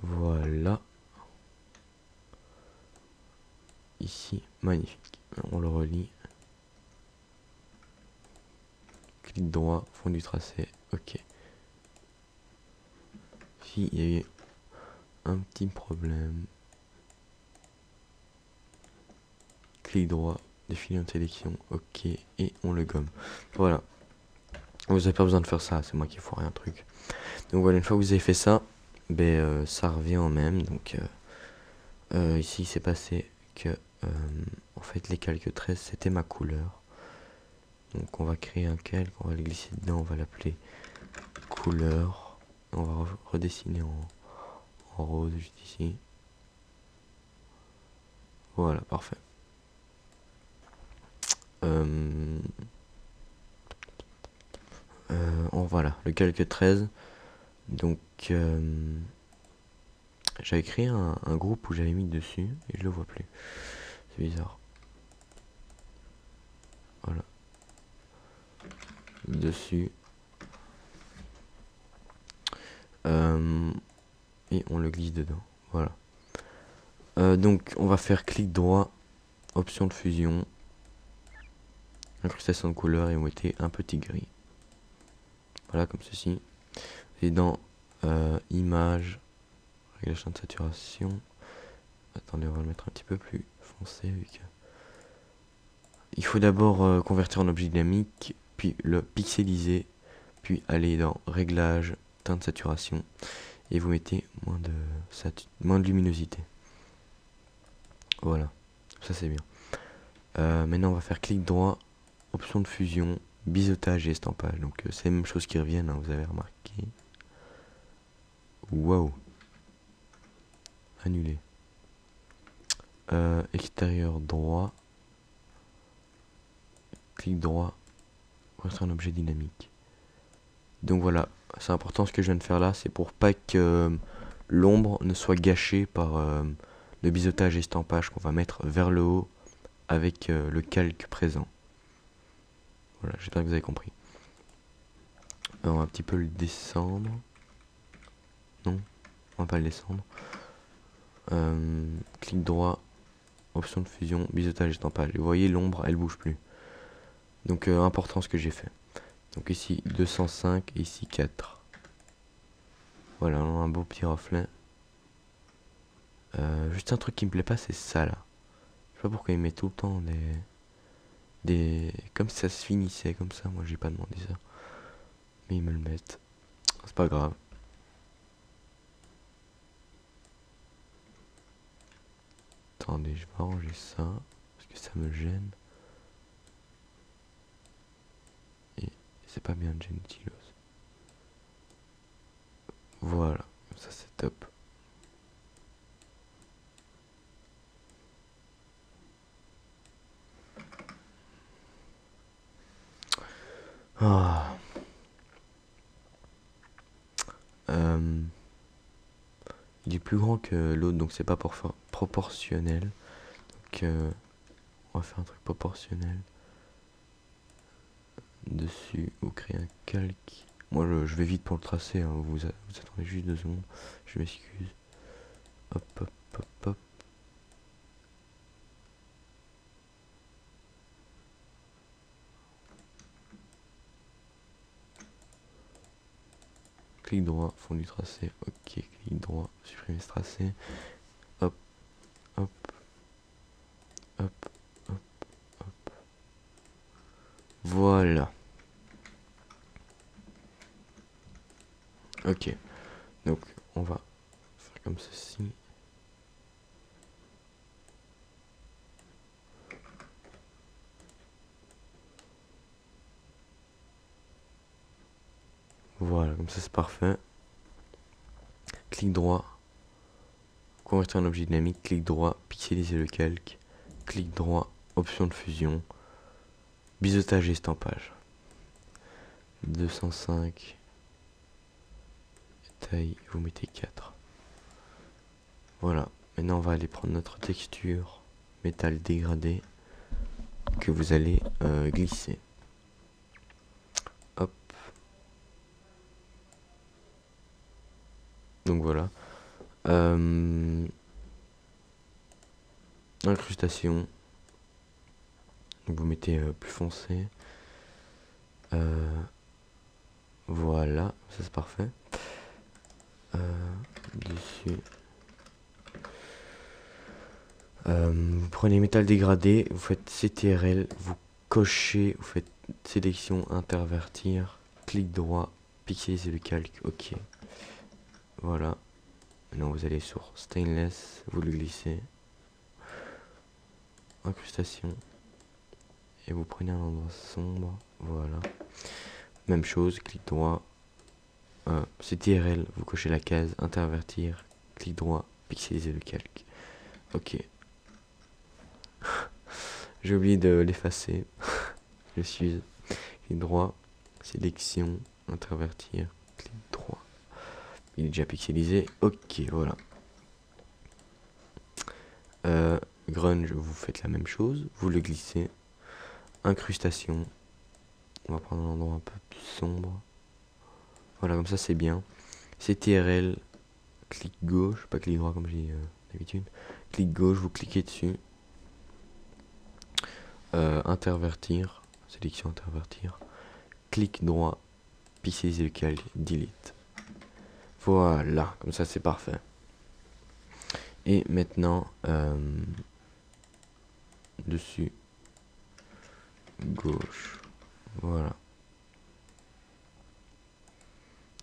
Voilà. Ici, magnifique. On le relie. Clic droit, fond du tracé, ok. Ici, il y a eu un petit problème. Clic droit, définir une sélection, ok, et on le gomme. Voilà. Vous n'avez pas besoin de faire ça, c'est moi qui foire un truc. Donc voilà, une fois que vous avez fait ça, ça revient au même. Donc ici c'est passé que en fait les calques 13 c'était ma couleur. Donc on va créer un calque, on va le glisser dedans, on va l'appeler couleur. On va redessiner en rose juste ici. Voilà, parfait. Voilà, le calque 13. Donc j'avais créé un groupe où j'avais mis dessus et je le vois plus. C'est bizarre. Voilà. Dessus. Et on le glisse dedans. Voilà. Donc on va faire clic droit, option de fusion, incrustation de couleur et vous mettez un petit gris. Voilà, comme ceci. Et dans image, réglage de saturation. Attendez, on va le mettre un petit peu plus foncé. Il faut d'abord convertir en objet dynamique, puis le pixeliser, puis aller dans réglage, teinte de saturation, et vous mettez moins de luminosité. Voilà, ça c'est bien. Maintenant on va faire clic droit, option de fusion, biseautage et estampage. Donc c'est la même chose qui reviennent, hein, vous avez remarqué. Waouh. Annuler. Extérieur droit. Clic droit. Construire un objet dynamique. Donc voilà, c'est important ce que je viens de faire là, c'est pour pas que l'ombre ne soit gâchée par le biseautage et estampage qu'on va mettre vers le haut avec le calque présent. Voilà, j'espère que vous avez compris. Alors, on va un petit peu le descendre. Non, on va pas le descendre. Clic droit, option de fusion, biseautage et estampage. Et vous voyez, l'ombre, elle bouge plus. Donc important ce que j'ai fait. Donc ici 205 et ici 4. Voilà, on a un beau petit reflet. Juste un truc qui me plaît pas, c'est ça là. Je sais pas pourquoi il met tout le temps comme si ça se finissait comme ça. Moi j'ai pas demandé ça. Mais ils me le mettent. C'est pas grave. Attendez, je vais arranger ça. Parce que ça me gêne. Et c'est pas bien de Gentilos. Voilà, ça c'est top. Ah. Il est plus grand que l'autre, donc c'est pas proportionnel. Donc on va faire un truc proportionnel. Dessus, vous créez un calque. Moi je vais vite pour le tracer, hein. Vous attendez juste 2 secondes. Je m'excuse. Hop, hop, hop, hop. Clic droit, fond du tracé. Ok, clic droit, supprimer ce tracé. Hop, hop, hop, hop, hop. Voilà. Ok, donc on va faire comme ceci. Voilà, comme ça c'est parfait. Clic droit, convertir en objet dynamique, clic droit, pixeliser le calque, clic droit, option de fusion, biseautage et estampage. 205, taille, vous mettez 4. Voilà, maintenant on va aller prendre notre texture métal dégradé que vous allez glisser. Hop. Donc voilà. Incrustation. Donc vous mettez plus foncé. Voilà, ça c'est parfait. Dessus. Vous prenez métal dégradé, vous faites CTRL, vous cochez, vous faites sélection, intervertir, clic droit, pixeliser le calque, ok. Voilà, Maintenant vous allez sur stainless, vous le glissez, incrustation, et vous prenez un endroit sombre, voilà. Même chose, clic droit, CTRL, vous cochez la case, intervertir, clic droit, pixeliser le calque. Ok. J'ai oublié de l'effacer. Je suis clic droit, sélection, intervertir, clic droit. Il est déjà pixelisé. Ok, voilà. Grunge, vous faites la même chose. Vous le glissez. Incrustation. On va prendre un endroit un peu plus sombre. Voilà, comme ça c'est bien. CTRL, clic gauche, pas clic droit comme j'ai d'habitude. Clic gauche, vous cliquez dessus. Intervertir, sélection intervertir. Clic droit, pixeliser le calque, delete. Voilà, comme ça c'est parfait. Et maintenant, dessus, gauche, voilà.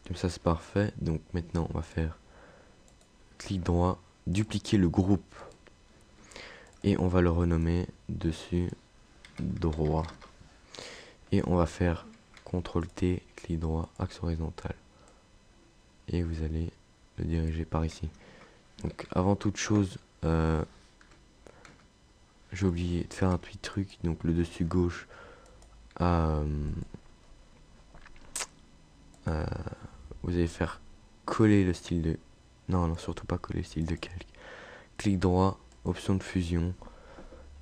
Comme ça c'est parfait. Donc maintenant on va faire clic droit, dupliquer le groupe. Et on va le renommer dessus, droit. Et on va faire CTRL T, clic droit, axe horizontal. Et vous allez le diriger par ici. Donc avant toute chose, j'ai oublié de faire un petit truc. Donc le dessus gauche vous allez faire coller le style de... Non, non, surtout pas coller le style de calque. Clic droit, option de fusion.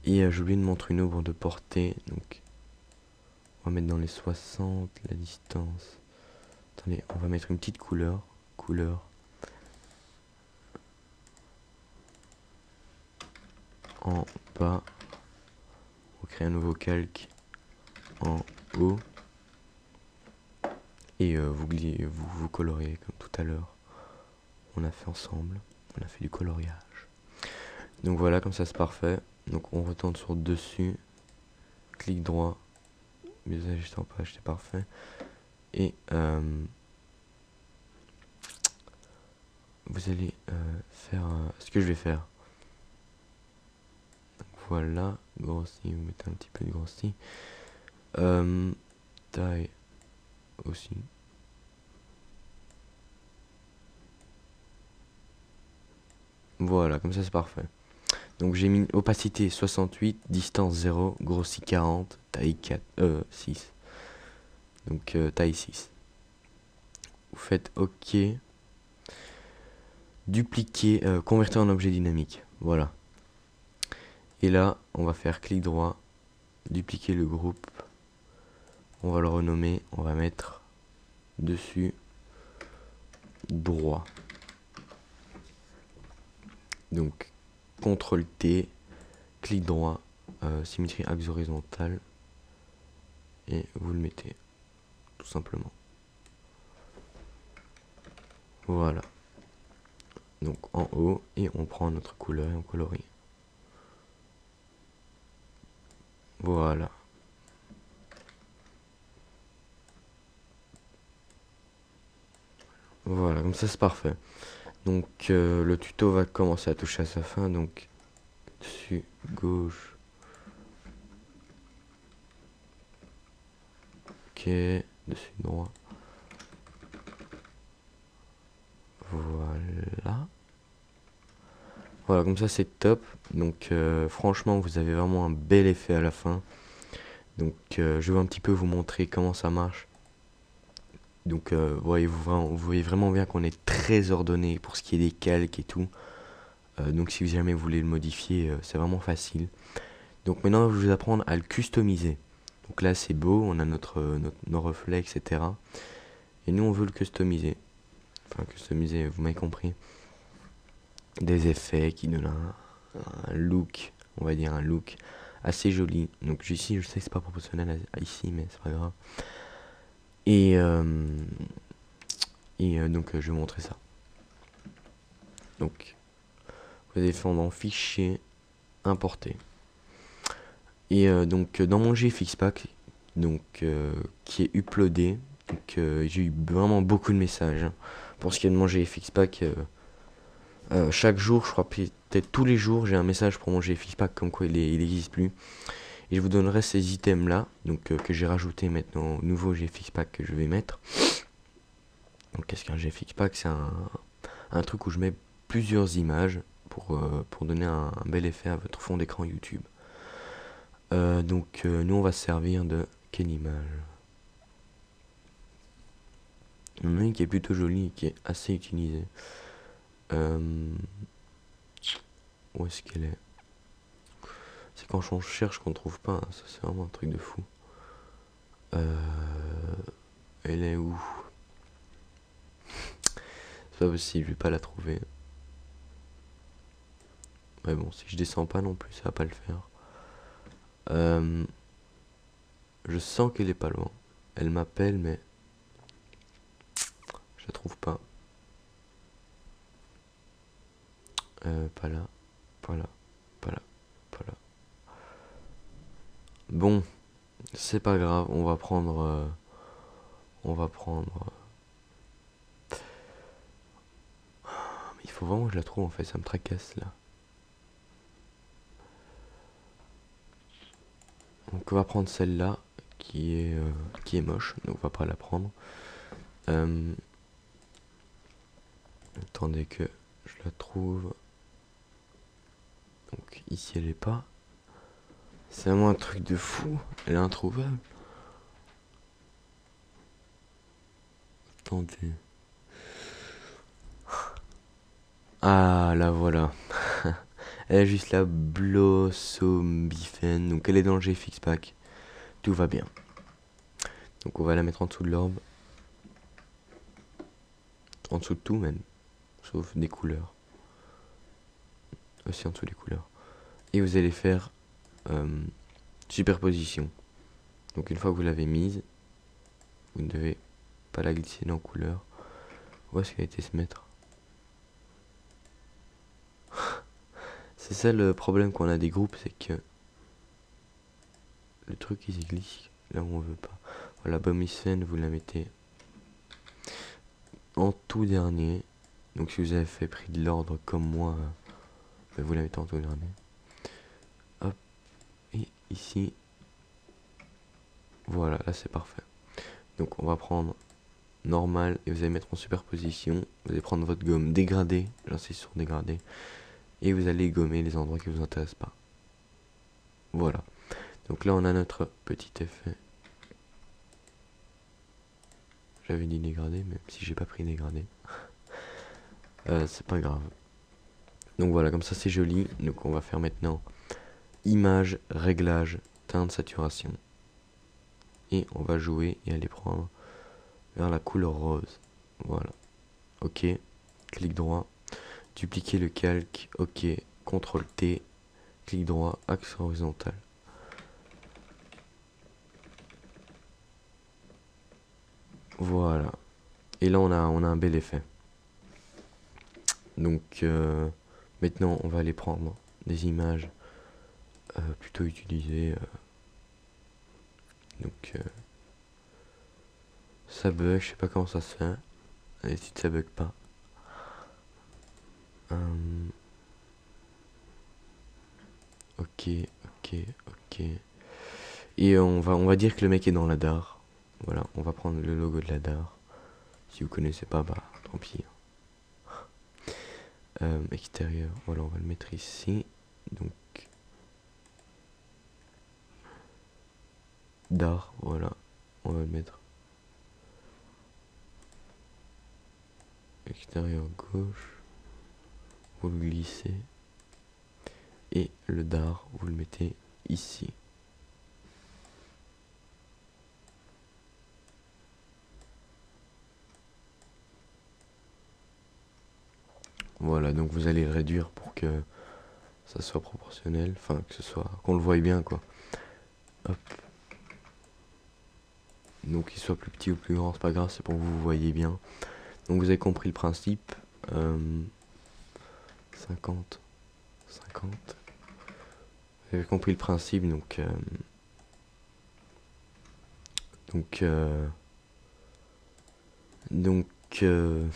Et j'ai oublié de montrer une ombre de portée. Donc on va mettre dans les 60 la distance. Attendez, on va mettre une petite couleur. En bas. On crée un nouveau calque en haut. Et vous coloriez comme tout à l'heure. On a fait ensemble. On a fait du coloriage. Donc voilà, comme ça c'est parfait. Donc on retourne sur dessus. Clic droit. Visage juste en page, c'est parfait. Et vous allez faire ce que je vais faire. Donc, voilà, grossi, vous mettez un petit peu de grossi. Taille aussi. Voilà, comme ça c'est parfait. Donc j'ai mis opacité 68, distance 0, grossi 40, taille 6. Donc taille 6. Vous faites OK. Dupliquer, convertir en objet dynamique. Voilà. Et là, on va faire clic droit, dupliquer le groupe. On va le renommer, on va mettre dessus droit. Donc CTRL T, clic droit, symétrie axe horizontale, et vous le mettez tout simplement. Voilà. Donc en haut, et on prend notre couleur et on colorie. Voilà. Voilà, comme ça c'est parfait. Donc le tuto va commencer à toucher à sa fin. Donc dessus gauche. Ok, dessus droit. Voilà. Voilà, comme ça c'est top. Donc franchement vous avez vraiment un bel effet à la fin. Donc je vais un petit peu vous montrer comment ça marche. Donc vous voyez vraiment bien qu'on est très ordonné pour ce qui est des calques et tout. Donc si jamais vous voulez le modifier, c'est vraiment facile. Donc maintenant je vais vous apprendre à le customiser. Donc là c'est beau, on a nos reflets, etc. Et nous on veut le customiser. Enfin customiser, vous m'avez compris. Des effets qui donnent un look, on va dire un look assez joli. Donc ici je sais que c'est pas proportionnel à ici, mais c'est pas grave. Et donc je vais montrer ça. Donc vous allez faire dans fichier, importer. Et donc dans mon GFX Pack, donc qui est uploadé, donc j'ai eu vraiment beaucoup de messages. Hein. Pour ce qui est de mon GFX Pack, Chaque jour, je crois peut-être tous les jours, j'ai un message pour mon GFX Pack comme quoi il n'existe plus. Et je vous donnerai ces items là, donc que j'ai rajouté maintenant au nouveau GFX Pack que je vais mettre. Donc qu'est-ce qu'un GFX Pack? C'est un truc où je mets plusieurs images pour donner un bel effet à votre fond d'écran YouTube. Nous on va se servir de quelle image? Il y en a une qui est plutôt jolie et qui est assez utilisée. Où est-ce qu'elle est? C'est quand on cherche qu'on trouve pas, hein. Ça c'est vraiment un truc de fou. Elle est où? C'est pas possible, je vais pas la trouver. Mais bon, si je descends pas non plus, ça va pas le faire. Je sens qu'elle est pas loin. Elle m'appelle, mais je la trouve pas. Pas là, pas là, pas là, pas là. Bon, c'est pas grave, on va prendre. Mais il faut vraiment que je la trouve en fait, ça me tracasse là. Donc on va prendre celle-là qui est moche, donc on va pas la prendre. Attendez que je la trouve. Donc ici elle est pas. C'est vraiment un truc de fou, elle est introuvable. Attendez. Ah la voilà. Elle est juste là, Blossombifen. Donc elle est dans le GFX Pack. Tout va bien. Donc on va la mettre en dessous de l'orbe. En dessous de tout même. Sauf des couleurs. Aussi en dessous des couleurs. Et vous allez faire superposition. Donc une fois que vous l'avez mise, vous ne devez pas la glisser dans couleur. Où est-ce qu'elle a été se mettre? C'est ça le problème qu'on a des groupes, c'est que le truc il se glisse là où on veut pas. Voilà, Bomisfen, vous la mettez en tout dernier. Donc si vous avez fait pris de l'ordre comme moi, vous la mettez en tout dernier. Hop, et ici, voilà, là c'est parfait. Donc on va prendre normal et vous allez mettre en superposition. Vous allez prendre votre gomme dégradée, j'insiste sur dégradée, et vous allez gommer les endroits qui vous intéressent pas. Voilà. Donc là on a notre petit effet. J'avais dit dégradé, même si j'ai pas pris dégradé. C'est pas grave. Donc voilà, comme ça c'est joli. Donc on va faire maintenant image, réglage, teinte, saturation. Et on va jouer et aller prendre vers la couleur rose. Voilà. Ok. Clic droit. Dupliquer le calque. Ok. CTRL T. Clic droit. Axe horizontal. Voilà. Et là on a un bel effet. Donc maintenant on va aller prendre des images plutôt utilisées. Donc ça bug, je sais pas comment ça se fait. Allez, si ça bug pas. Ok, ok, ok. Et on va dire que le mec est dans la DAR. Voilà, on va prendre le logo de la DAR. Si vous connaissez pas, bah tant pis. Extérieur, voilà, on va le mettre ici. Donc DAR, voilà, on va le mettre. Extérieur gauche, vous le glissez. Et le DAR, vous le mettez ici. Voilà, donc vous allez le réduire pour que ça soit proportionnel, enfin que ce soit, qu'on le voie bien quoi. Hop. Donc qu'il soit plus petit ou plus grand, c'est pas grave, c'est pour que vous voyez bien. Donc vous avez compris le principe. 50, 50. Vous avez compris le principe, donc je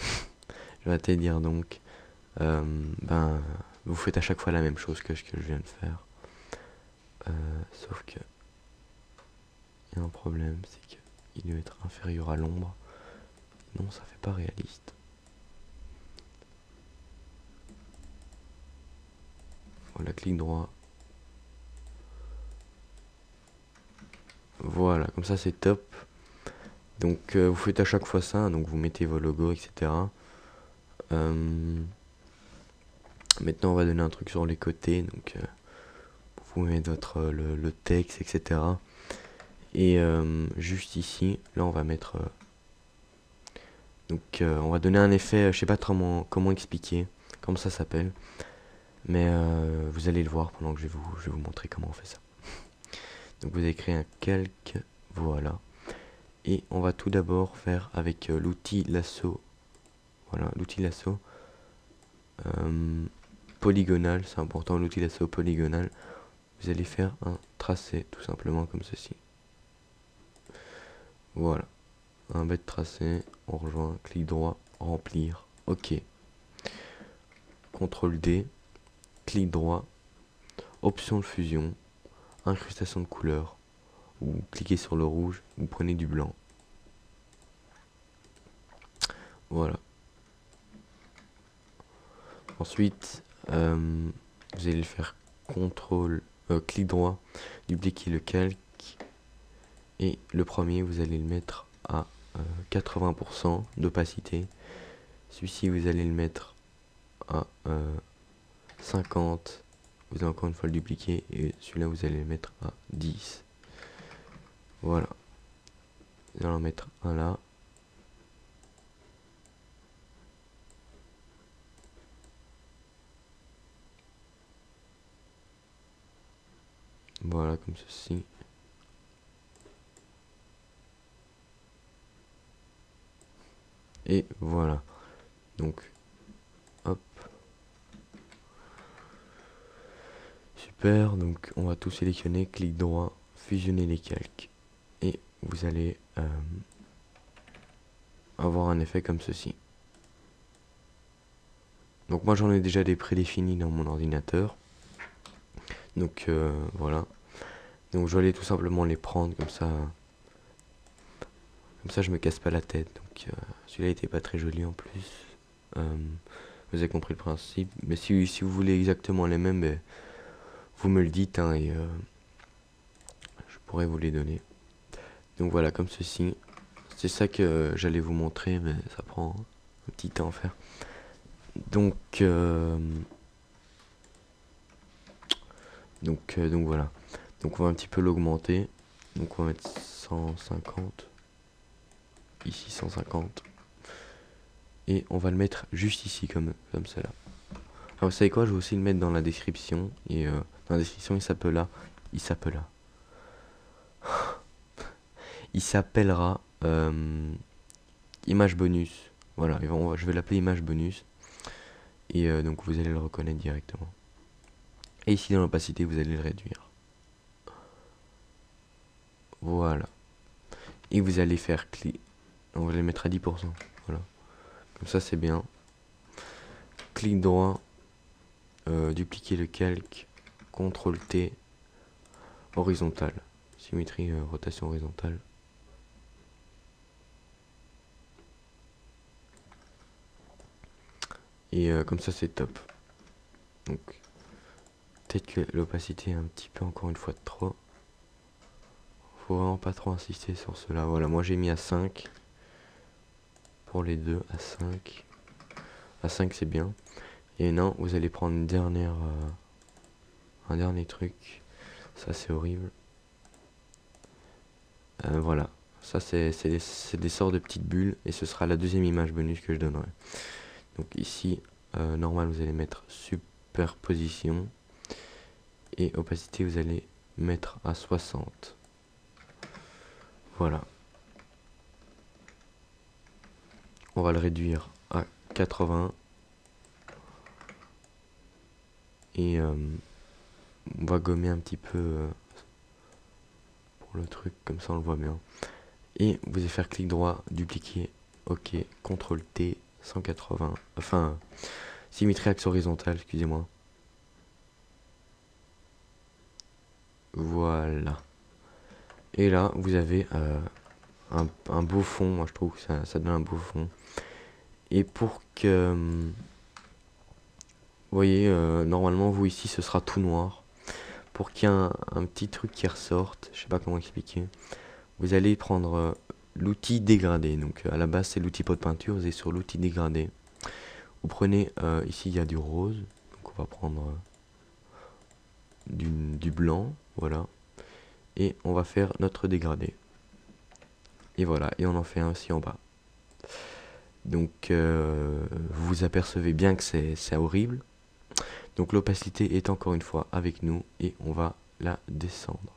vais te dire donc. ben vous faites à chaque fois la même chose que ce que je viens de faire. Sauf que il y a un problème, c'est qu'il doit être inférieur à l'ombre. Non, ça fait pas réaliste. Voilà, clic droit. Voilà, comme ça c'est top. Donc vous faites à chaque fois ça, donc vous mettez vos logos, etc. Maintenant on va donner un truc sur les côtés, donc vous mettez le texte, etc. Et juste ici, là on va mettre... donc on va donner un effet, je sais pas comment expliquer, comment ça s'appelle. Mais vous allez le voir pendant que je vais vous montrer comment on fait ça. Donc vous allez créer un calque, voilà. Et on va tout d'abord faire avec l'outil lasso. Voilà, l'outil lasso polygonal, c'est important, l'outil lasso polygonal. Vous allez faire un tracé, tout simplement comme ceci. Voilà, un bête tracé, on rejoint, clic droit, remplir, ok. CTRL D, clic droit, option de fusion, incrustation de couleur. Vous cliquez sur le rouge, vous prenez du blanc. Voilà. Ensuite, vous allez faire clic droit, dupliquer le calque. Et le premier, vous allez le mettre à 80% d'opacité. Celui-ci, vous allez le mettre à 50. Vous allez encore une fois le dupliquer. Et celui-là, vous allez le mettre à 10. Voilà. Vous allez en mettre un là. Voilà, comme ceci. Et voilà. Donc, hop. Super, donc on va tout sélectionner, clic droit, fusionner les calques. Et vous allez avoir un effet comme ceci. Donc moi j'en ai déjà des prédéfinis dans mon ordinateur. Donc voilà. Donc je vais aller tout simplement les prendre comme ça. Comme ça je me casse pas la tête. Donc celui-là était pas très joli en plus. Vous avez compris le principe. Mais si vous voulez exactement les mêmes, ben, vous me le dites hein, et je pourrais vous les donner. Donc voilà, comme ceci. C'est ça que j'allais vous montrer, mais ça prend un petit temps à faire. Donc voilà. Donc on va un petit peu l'augmenter. Donc on va mettre 150. Ici 150. Et on va le mettre juste ici comme cela. Alors vous savez quoi, je vais aussi le mettre dans la description. Et dans la description il s'appellera. Il s'appellera image bonus. Voilà, je vais l'appeler image bonus. Et donc vous allez le reconnaître directement. Et ici dans l'opacité vous allez le réduire. Voilà. Et vous allez faire clic. On va les mettre à 10%. Voilà. Comme ça c'est bien. Clic droit. Dupliquer le calque. CTRL T. Horizontal. Symétrie, rotation horizontale. Et comme ça c'est top. Donc peut-être que l'opacité est un petit peu encore une fois de trop. Faut vraiment pas trop insister sur cela. Voilà, moi j'ai mis à 5. Pour les deux, à 5. À 5 c'est bien. Et non, vous allez prendre une dernière, un dernier truc. Ça c'est horrible. Voilà. Ça c'est des sortes de petites bulles. Et ce sera la deuxième image bonus que je donnerai. Donc ici, normal vous allez mettre superposition. Et opacité vous allez mettre à 60. Voilà. On va le réduire à 80. Et on va gommer un petit peu pour le truc, comme ça on le voit bien. Et vous allez faire clic droit, dupliquer, ok, CTRL T, 180, enfin symétrie axe horizontal, excusez-moi. Voilà. Et là, vous avez un beau fond. Moi, je trouve que ça donne un beau fond. Et pour que... vous voyez, normalement, vous ici, ce sera tout noir. Pour qu'il y ait un petit truc qui ressorte, je sais pas comment expliquer, vous allez prendre l'outil dégradé. Donc, à la base, c'est l'outil pot de peinture. Vous êtes sur l'outil dégradé. Vous prenez, ici, il y a du rose. Donc, on va prendre du blanc. Voilà. Et on va faire notre dégradé. Et voilà, et on en fait un aussi en bas. Donc vous apercevez bien que c'est horrible. Donc l'opacité est encore une fois avec nous et on va la descendre.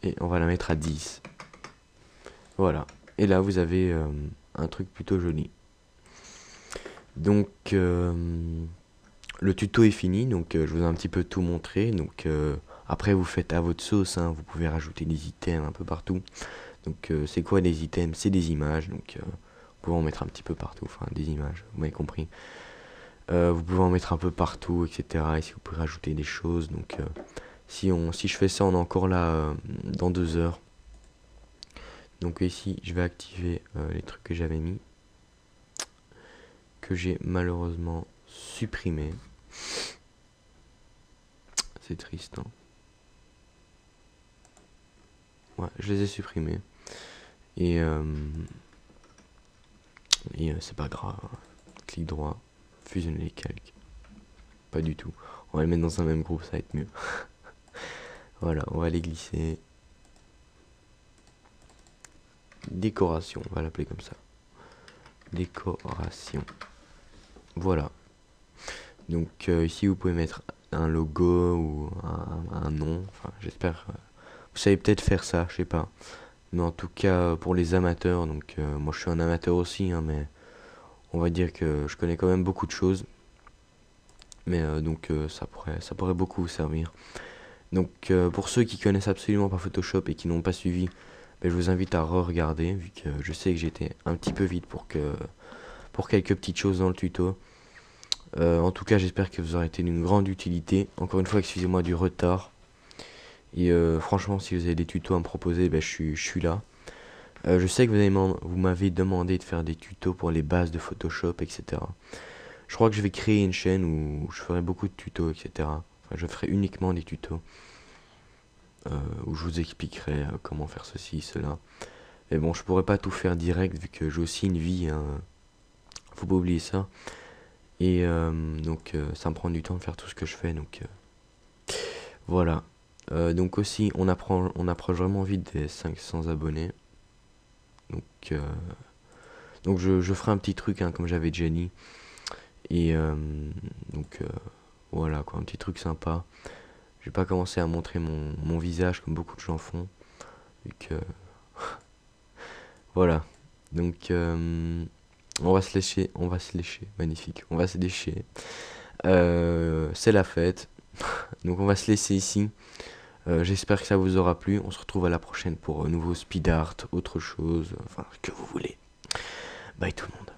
Et on va la mettre à 10. Voilà. Et là vous avez un truc plutôt joli. Donc le tuto est fini, donc je vous ai un petit peu tout montré. Donc après vous faites à votre sauce, hein, vous pouvez rajouter des items un peu partout. Donc c'est quoi des items? C'est des images, donc vous pouvez en mettre un petit peu partout, enfin des images, vous m'avez compris. Vous pouvez en mettre un peu partout, etc. Ici vous pouvez rajouter des choses, donc si je fais ça, on est encore là dans 2 heures. Donc ici je vais activer les trucs que j'avais mis, que j'ai malheureusement supprimé. C'est triste, hein. Ouais, je les ai supprimés. Et c'est pas grave. Clic droit, fusionner les calques. Pas du tout. On va les mettre dans un même groupe, ça va être mieux. Voilà, on va les glisser. Décoration, on va l'appeler comme ça. Décoration. Voilà. Donc ici vous pouvez mettre un logo ou un nom. Enfin, j'espère. Vous savez peut-être faire ça, je sais pas. Mais en tout cas, pour les amateurs, donc moi je suis un amateur aussi, hein, mais on va dire que je connais quand même beaucoup de choses. Mais donc ça pourrait beaucoup vous servir. Donc pour ceux qui connaissent absolument pas Photoshop et qui n'ont pas suivi, ben, je vous invite à re-regarder, vu que je sais que j'étais un petit peu vite pour quelques petites choses dans le tuto. En tout cas, j'espère que vous aurez été d'une grande utilité. Encore une fois, excusez-moi du retard. Et franchement, si vous avez des tutos à me proposer, ben, je suis là. Je sais que vous m'avez demandé de faire des tutos pour les bases de Photoshop, etc. Je crois que je vais créer une chaîne où je ferai beaucoup de tutos, etc. Enfin, je ferai uniquement des tutos. Où je vous expliquerai comment faire ceci, cela. Mais bon, je pourrais pas tout faire direct vu que j'ai aussi une vie, hein. Faut pas oublier ça. Et donc ça me prend du temps de faire tout ce que je fais, donc voilà. Donc aussi on approche vraiment vite des 500 abonnés. Donc je ferai un petit truc, hein, comme j'avais déjà dit. Et donc voilà quoi, un petit truc sympa. Je vais pas commencer à montrer mon visage comme beaucoup de gens font. Vu que voilà. Donc on va se lécher, magnifique. On va se lécher. C'est la fête. Donc on va se laisser ici. J'espère que ça vous aura plu. On se retrouve à la prochaine pour un nouveau speed art, autre chose, enfin que vous voulez. Bye tout le monde.